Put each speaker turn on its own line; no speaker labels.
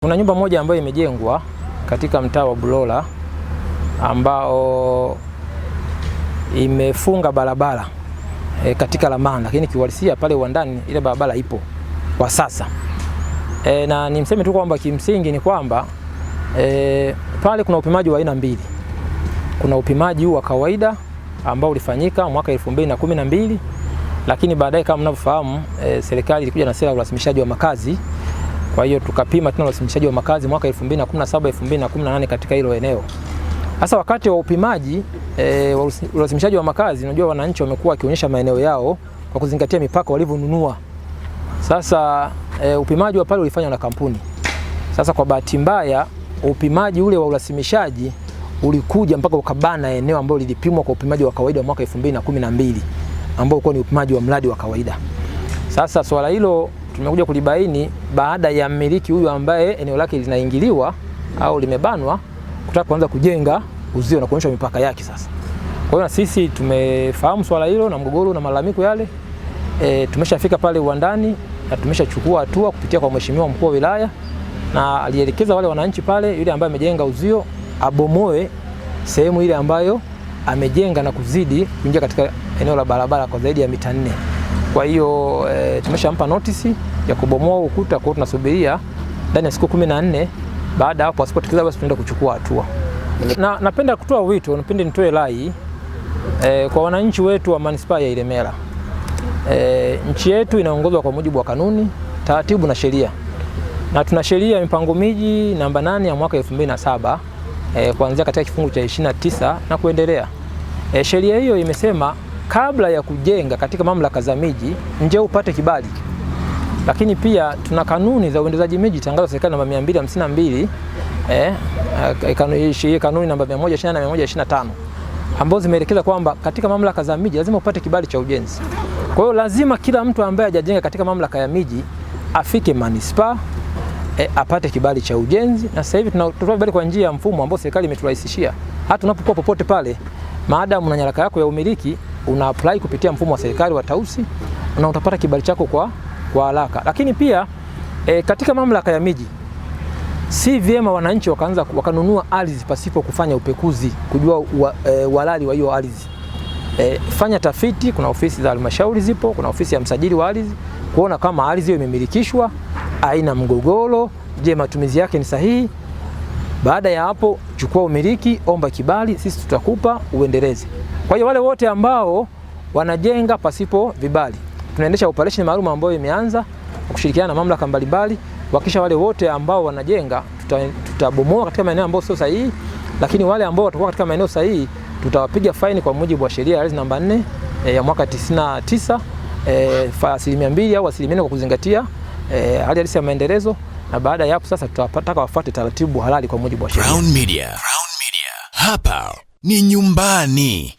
Kuna nyumba moja ambayo imejengwa katika mtaa wa Bulola ambao imefunga barabara katika Lamanda, lakini kiuhalisia pale uwandani ile barabara ipo kwa sasa. Na nimseme tu kwamba kimsingi ni kwamba pale kuna upimaji wa aina mbili. Kuna upimaji wa kawaida ambao ulifanyika mwaka 2012, lakini baadaye kama mnavyofahamu serikali ilikuja na sera ya urasimishaji wa makazi. Kwa hiyo tukapima tena urasimishaji wa makazi mwaka 2017 2018 katika hilo eneo. Sasa wakati wa upimaji wa urasimishaji wa makazi, unajua wananchi wamekuwa wakionyesha maeneo yao kwa kuzingatia mipaka walivyonunua. Sasa upimaji wa pale ulifanywa na kampuni. Sasa kwa bahati mbaya upimaji ule wa urasimishaji ulikuja mpaka ukabana eneo ambalo lilipimwa kwa upimaji wa kawaida mwaka 2012 ambao ulikuwa ni upimaji wa mradi wa kawaida. Sasa swala hilo tumekuja kulibaini baada ya mmiliki huyu ambaye eneo lake linaingiliwa au limebanwa kutaka kuanza kujenga uzio na kuonyesha mipaka yake sasa. Kwa hiyo na sisi tumefahamu swala hilo na mgogoro na malalamiko yale. Tumeshafika pale uwandani na tumeshachukua hatua kupitia kwa mheshimiwa mkuu wa wilaya, na alielekeza wale wananchi pale, yule ambaye amejenga uzio abomoe sehemu ile ambayo amejenga na kuzidi kuingia katika eneo la barabara kwa zaidi ya mita 4. Kwa hiyo tumeshampa notice ya kubomoa ukuta, kwa tunasubiria ndani ya siku 14. Baada hapo asipotekeleza basi tunaenda kuchukua hatua. Na napenda kutoa wito, napenda nitoe rai kwa wananchi wetu wa manispaa ya Ilemela. Nchi yetu inaongozwa kwa mujibu wa kanuni, taratibu na sheria. Na tuna sheria ya mipango miji namba 8 ya mwaka 2007 kuanzia katika kifungu cha 29 na kuendelea. Sheria hiyo imesema kabla ya kujenga katika mamlaka za miji nje upate kibali. Lakini pia tuna kanuni za uendeshaji miji tangazo serikali namba 252 kanuni namba 120 na 125 ambazo zimeelekeza kwamba katika mamlaka za miji lazima upate kibali cha ujenzi. Kwa hiyo lazima kila mtu ambaye hajajenga katika mamlaka ya miji afike manispaa apate kibali cha ujenzi. Na sasa hivi tunatoa kibali kwa njia ya mfumo ambao serikali imeturahisishia. Hata unapokuwa popote pale, maadamu una nyaraka yako ya umiliki, una apply kupitia mfumo wa serikali wa Tausi na utapata kibali chako kwa haraka. Lakini pia katika mamlaka ya miji si vyema wananchi wakanunua ardhi pasipo kufanya upekuzi kujua uhalali wa hiyo ardhi. Fanya tafiti, kuna ofisi za halmashauri zipo, kuna ofisi ya msajili wa ardhi kuona kama ardhi hiyo imemilikishwa, haina mgogoro, je matumizi yake ni sahihi. Baada ya hapo chukua umiliki, omba kibali, sisi tutakupa uendeleze. Kwa hiyo wale wote ambao wanajenga pasipo vibali, tunaendesha operation maalum ambayo imeanza kushirikiana na mamlaka mbalimbali. Wakisha wale wote ambao wanajenga tutabomoa katika maeneo ambayo sio sahihi, lakini wale ambao watakuwa katika maeneo sahihi tutawapiga faini kwa mujibu wa sheria ya ardhi namba 4 ya mwaka 99 2% au 4% kwa kuzingatia hali halisi ya maendelezo. Na baada ya hapo sasa tutapata wafuate taratibu halali kwa mujibu wa sheria.
Crown Media. Hapa ni nyumbani.